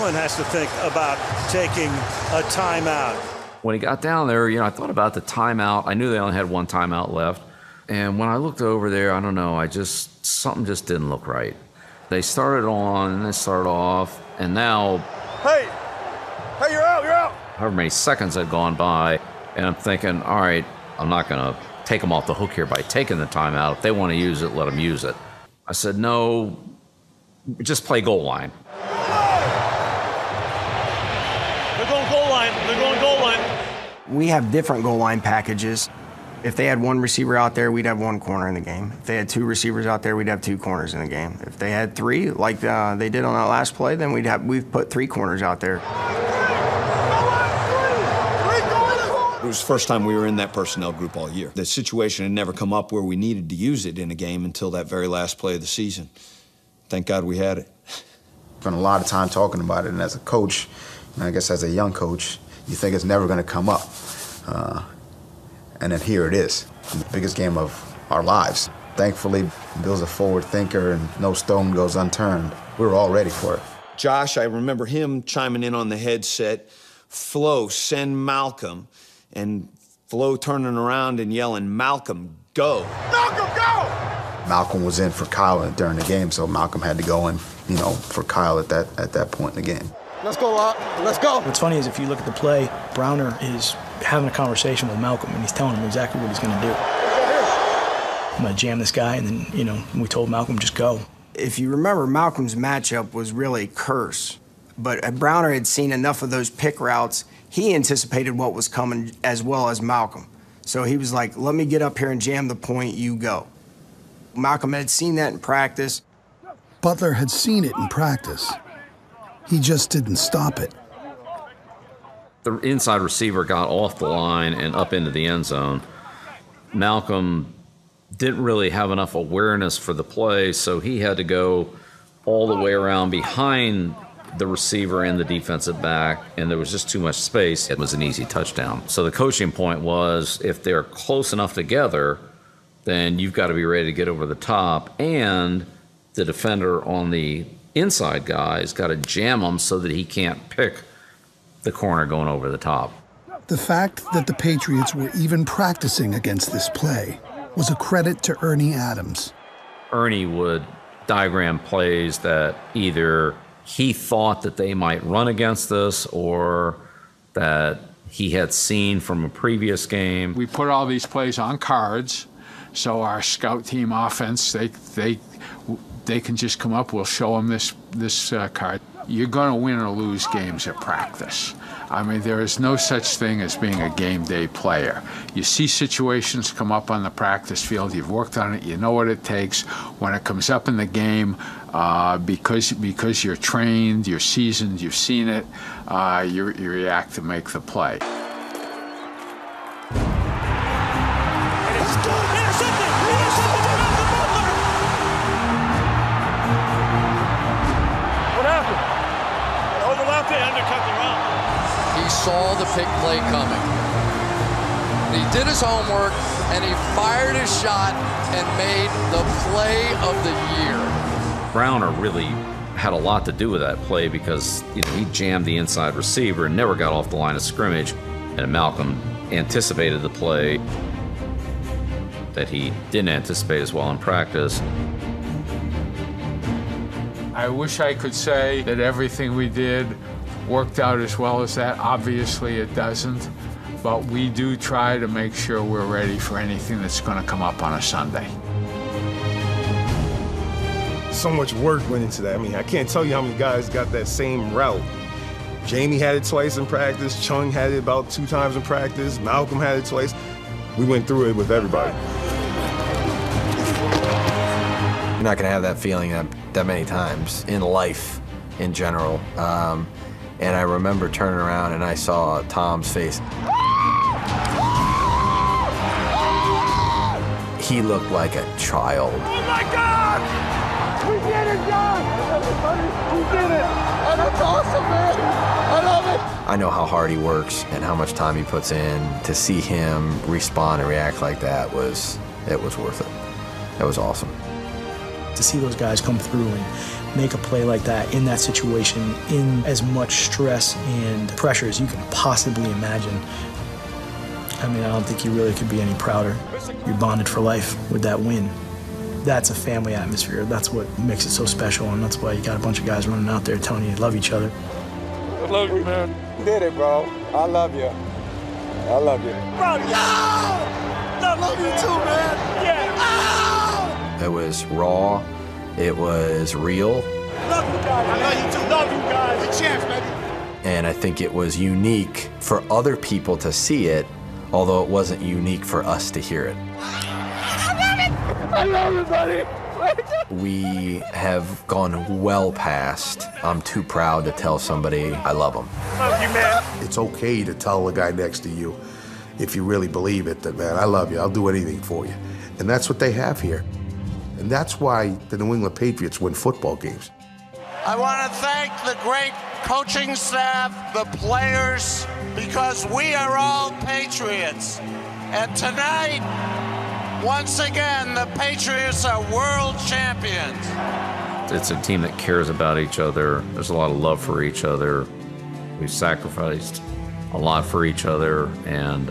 Tomlin has to think about taking a timeout. When he got down there, I thought about the timeout. I knew they only had one timeout left. And when I looked over there, I don't know, something just didn't look right. They started on, and they started off, and now... Hey, you're out! However many seconds had gone by, and I'm thinking, all right, I'm not going to take them off the hook here by taking the timeout. If they want to use it, let them use it. I said, no, just play goal line. They're going goal line. We have different goal line packages. If they had one receiver out there, we'd have one corner in the game. If they had two receivers out there, we'd have two corners in the game. If they had three, like they did on that last play, then we've put three corners out there. It was the first time we were in that personnel group all year. The situation had never come up where we needed to use it in a game until that very last play of the season. Thank God we had it. Spent a lot of time talking about it, and as a coach, and I guess as a young coach, you think it's never going to come up. And then here it is, the biggest game of our lives. Thankfully, Bill's a forward thinker and no stone goes unturned. We were all ready for it. Josh, I remember him chiming in on the headset, Flo, send Malcolm, and Flo turning around and yelling, Malcolm, go. Malcolm, go! Malcolm was in for Kyle during the game, so Malcolm had to go in, for Kyle at that point in the game. Let's go, Locke. Let's go. What's funny is if you look at the play, Browner is having a conversation with Malcolm, and he's telling him exactly what he's going to do. I'm going to jam this guy, and then, we told Malcolm, just go. If you remember, Malcolm's matchup was really Curse. But Browner had seen enough of those pick routes. He anticipated what was coming as well as Malcolm. So he was like, let me get up here and jam the point, you go. Malcolm had seen that in practice. Butler had seen it in practice. He just didn't stop it. The inside receiver got off the line and up into the end zone. Malcolm didn't really have enough awareness for the play, so he had to go all the way around behind the receiver and the defensive back, and there was just too much space. It was an easy touchdown. So the coaching point was, if they're close enough together, then you've got to be ready to get over the top, and the defender on the inside guy's got to jam him so that he can't pick the corner going over the top. The fact that the Patriots were even practicing against this play was a credit to Ernie Adams. Ernie would diagram plays that either he thought that they might run against this or that he had seen from a previous game. We put all these plays on cards, so our scout team offense, they can just come up, we'll show them this card. You're going to win or lose games at practice. I mean, there is no such thing as being a game day player. You see situations come up on the practice field, you've worked on it, you know what it takes. When it comes up in the game, because you're trained, you're seasoned, you've seen it, you react to make the play. He saw the pick play coming. He did his homework, and he fired his shot and made the play of the year. Browner really had a lot to do with that play because he jammed the inside receiver and never got off the line of scrimmage, and Malcolm anticipated the play that he didn't anticipate as well in practice. I wish I could say that everything we did worked out as well as that. Obviously it doesn't, but we do try to make sure we're ready for anything that's going to come up on a Sunday. So much work went into that. I mean, I can't tell you how many guys got that same route. Jamie had it twice in practice, Chung had it about 2 times in practice, Malcolm had it twice. We went through it with everybody. You're not going to have that feeling that many times in life in general. And I remember turning around and I saw Tom's face. He looked like a child. Oh my God! We did it, John! We did it! Oh, that's awesome, man! I love it! I know how hard he works and how much time he puts in. To see him respond and react like that was worth it. It was awesome. To see those guys come through and make a play like that in that situation, in as much stress and pressure as you can possibly imagine, I mean, I don't think you really could be any prouder. You're bonded for life with that win. That's a family atmosphere. That's what makes it so special, and that's why you got a bunch of guys running out there telling you they love each other. I love you, man. You did it, bro. I love you. I love you. Bro, yo! Love you too, man. Yeah. Oh! It was raw. It was real. Love you guys. I love you too. Love you guys. The champs, baby. And I think it was unique for other people to see it, although it wasn't unique for us to hear it. I love you, buddy. We have gone well past, I'm too proud to tell somebody I love them. Love you, man. It's okay to tell the guy next to you, if you really believe it, that, man, I love you, I'll do anything for you. And that's what they have here. And that's why the New England Patriots win football games. I want to thank the great coaching staff, the players, because we are all Patriots. And tonight, once again, the Patriots are world champions. It's a team that cares about each other. There's a lot of love for each other. We've sacrificed a lot for each other, and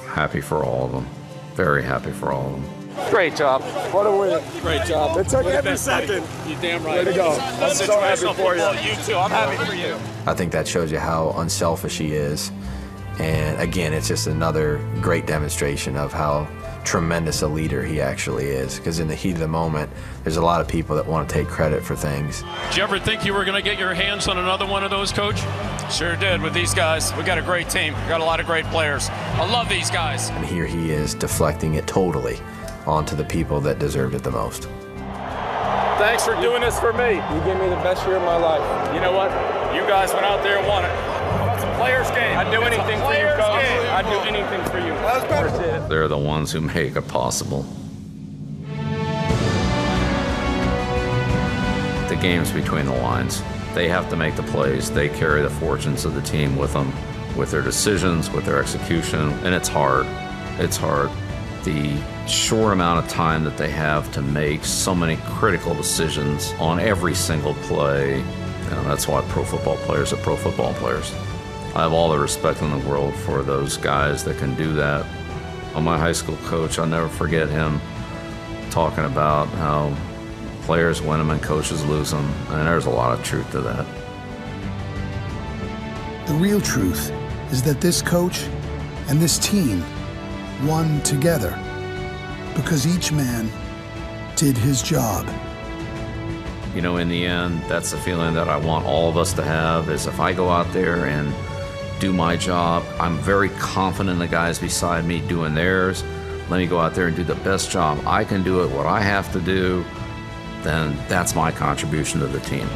happy for all of them. Very happy for all of them. Great job. What a win. Great job. It took every second. You damn right. Way to go. I'm so happy for you. You too. I'm happy for you. I think that shows you how unselfish he is. And again, it's just another great demonstration of how tremendous a leader he actually is. Because in the heat of the moment, there's a lot of people that want to take credit for things. Did you ever think you were going to get your hands on another one of those, Coach? Sure did with these guys. We got a great team. We got a lot of great players. I love these guys. And here he is deflecting it totally onto the people that deserved it the most. Thanks for doing this for me. You gave me the best year of my life. You know what? You guys went out there and won it. It's a player's game. I'd do anything for you, Coach. I'd do anything for you. They're the ones who make it possible. The game's between the lines. They have to make the plays. They carry the fortunes of the team with them, with their decisions, with their execution, and it's hard. It's hard. The short amount of time that they have to make so many critical decisions on every single play, that's why pro football players are pro football players. I have all the respect in the world for those guys that can do that. On my high school coach, I'll never forget him talking about how players win them and coaches lose them, and there's a lot of truth to that. The real truth is that this coach and this team won together because each man did his job. You know, in the end, that's the feeling that I want all of us to have, is if I go out there and do my job, I'm very confident in the guys beside me doing theirs. Let me go out there and do the best job I can do it, what I have to do, then that's my contribution to the team.